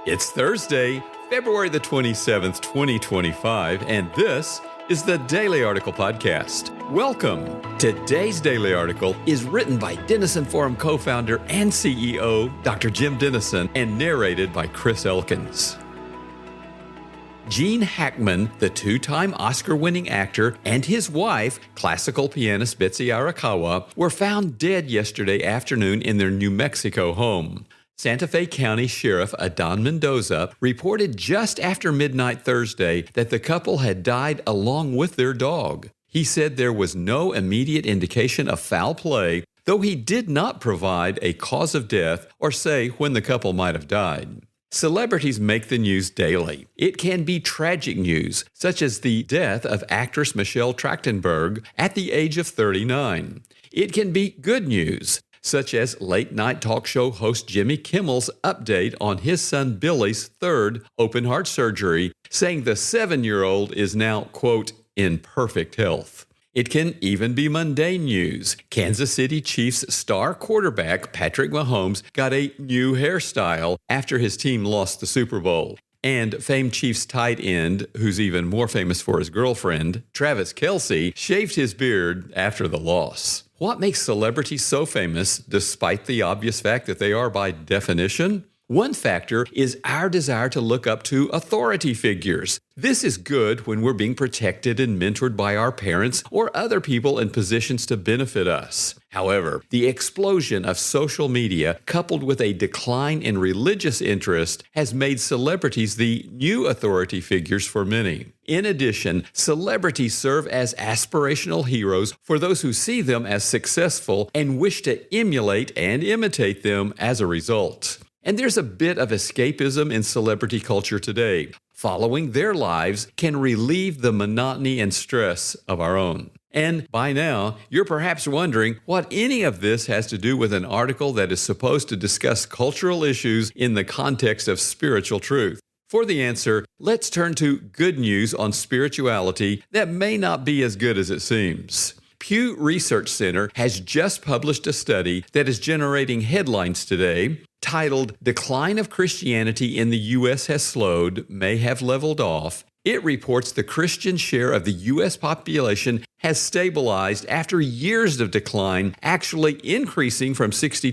It's Thursday, February the 27th, 2025, and this is the Daily Article Podcast. Welcome. Today's Daily Article is written by Denison Forum co-founder and CEO, Dr. Jim Denison, and narrated by Chris Elkins. Gene Hackman, the two-time Oscar-winning actor, and his wife, classical pianist Betsy Arakawa, were found dead yesterday afternoon in their New Mexico home. Santa Fe County Sheriff Adon Mendoza reported just after midnight Thursday that the couple had died along with their dog. He said there was no immediate indication of foul play, though he did not provide a cause of death or say when the couple might have died. Celebrities make the news daily. It can be tragic news, such as the death of actress Michelle Trachtenberg at the age of 39. It can be good news, such as late-night talk show host Jimmy Kimmel's update on his son Billy's third open-heart surgery, saying the 7-year-old is now, quote, in perfect health. It can even be mundane news. Kansas City Chiefs star quarterback Patrick Mahomes got a new hairstyle after his team lost the Super Bowl. And famed Chiefs tight end, who's even more famous for his girlfriend, Travis Kelce, shaved his beard after the loss. What makes celebrities so famous, despite the obvious fact that they are by definition? One factor is our desire to look up to authority figures. This is good when we're being protected and mentored by our parents or other people in positions to benefit us. However, the explosion of social media, coupled with a decline in religious interest, has made celebrities the new authority figures for many. In addition, celebrities serve as aspirational heroes for those who see them as successful and wish to emulate and imitate them as a result. And there's a bit of escapism in celebrity culture today. Following their lives can relieve the monotony and stress of our own. And by now, you're perhaps wondering what any of this has to do with an article that is supposed to discuss cultural issues in the context of spiritual truth. For the answer, let's turn to good news on spirituality that may not be as good as it seems. Pew Research Center has just published a study that is generating headlines today titled "Decline of Christianity in the U.S. Has Slowed, May Have Leveled Off." It reports the Christian share of the U.S. population has stabilized after years of decline, actually increasing from 62%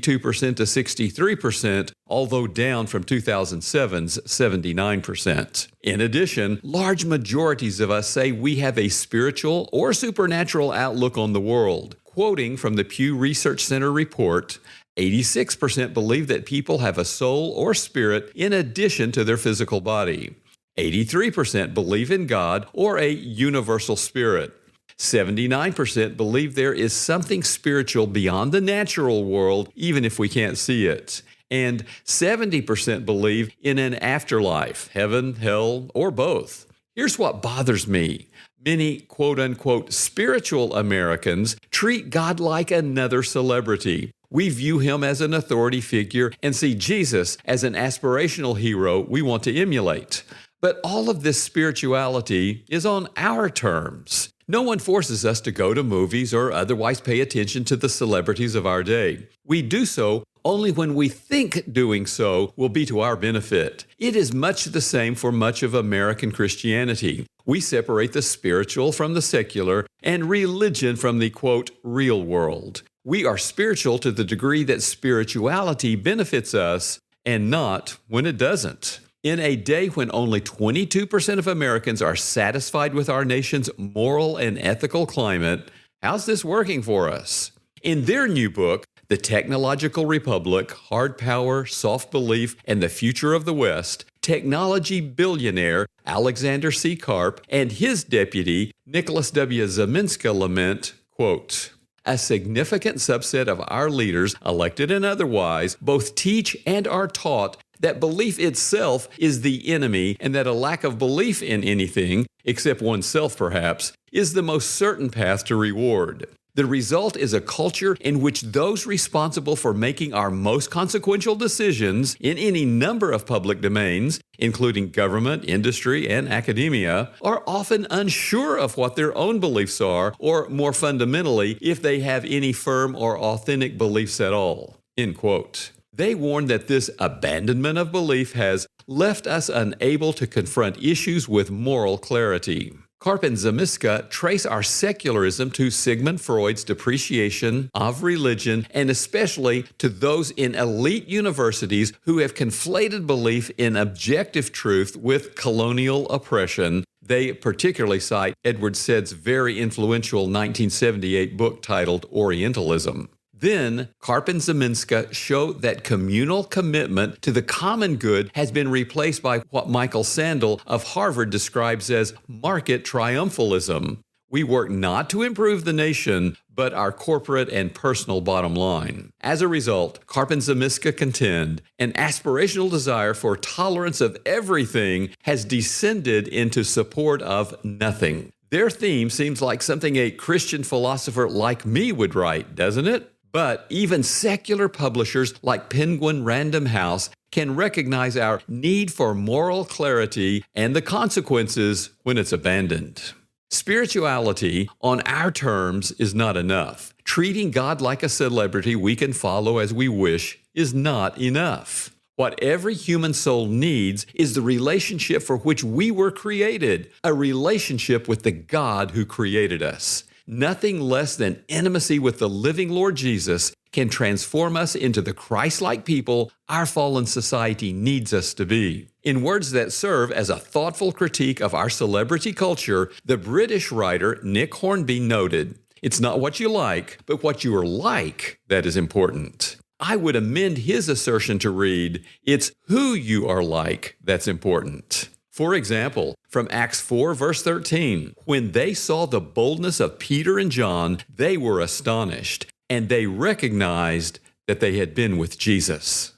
to 63%, although down from 2007's 79%. In addition, large majorities of us say we have a spiritual or supernatural outlook on the world. Quoting from the Pew Research Center report, 86% believe that people have a soul or spirit in addition to their physical body. 83% believe in God or a universal spirit. 79% believe there is something spiritual beyond the natural world, even if we can't see it. And 70% believe in an afterlife, heaven, hell, or both. Here's what bothers me. Many quote-unquote spiritual Americans treat God like another celebrity. We view him as an authority figure and see Jesus as an aspirational hero we want to emulate. But all of this spirituality is on our terms. No one forces us to go to movies or otherwise pay attention to the celebrities of our day. We do so only when we think doing so will be to our benefit. It is much the same for much of American Christianity. We separate the spiritual from the secular and religion from the, quote, real world. We are spiritual to the degree that spirituality benefits us and not when it doesn't. In a day when only 22% of Americans are satisfied with our nation's moral and ethical climate, how's this working for us? In their new book, The Technological Republic, Hard Power, Soft Belief, and the Future of the West, technology billionaire Alexander C. Karp and his deputy, Nicholas W. Zeminska, lament, quote, "A significant subset of our leaders, elected and otherwise, both teach and are taught that belief itself is the enemy and that a lack of belief in anything, except oneself perhaps, is the most certain path to reward. The result is a culture in which those responsible for making our most consequential decisions in any number of public domains, including government, industry, and academia, are often unsure of what their own beliefs are, or more fundamentally, if they have any firm or authentic beliefs at all." End quote. They warn that this abandonment of belief has left us unable to confront issues with moral clarity. Karp and Zamiska trace our secularism to Sigmund Freud's depreciation of religion, and especially to those in elite universities who have conflated belief in objective truth with colonial oppression. They particularly cite Edward Said's very influential 1978 book titled Orientalism. Then, Karp and Zamiska show that communal commitment to the common good has been replaced by what Michael Sandel of Harvard describes as market triumphalism. We work not to improve the nation, but our corporate and personal bottom line. As a result, Karp and Zamiska contend an aspirational desire for tolerance of everything has descended into support of nothing. Their theme seems like something a Christian philosopher like me would write, doesn't it? But even secular publishers like Penguin Random House can recognize our need for moral clarity and the consequences when it's abandoned. Spirituality on our terms is not enough. Treating God like a celebrity we can follow as we wish is not enough. What every human soul needs is the relationship for which we were created, a relationship with the God who created us. Nothing less than intimacy with the living Lord Jesus can transform us into the Christ-like people our fallen society needs us to be. In words that serve as a thoughtful critique of our celebrity culture, the British writer Nick Hornby noted, "It's not what you like, but what you are like that is important." I would amend his assertion to read, "It's who you are like that's important." For example, from Acts 4, verse 13, when they saw the boldness of Peter and John, they were astonished, and they recognized that they had been with Jesus.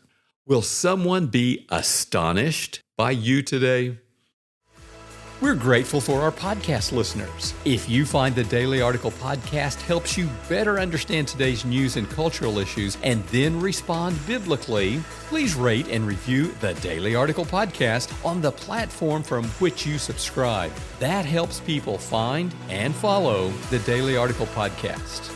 Will someone be astonished by you today? We're grateful for our podcast listeners. If you find the Daily Article podcast helps you better understand today's news and cultural issues and then respond biblically, please rate and review the Daily Article podcast on the platform from which you subscribe. That helps people find and follow the Daily Article podcast.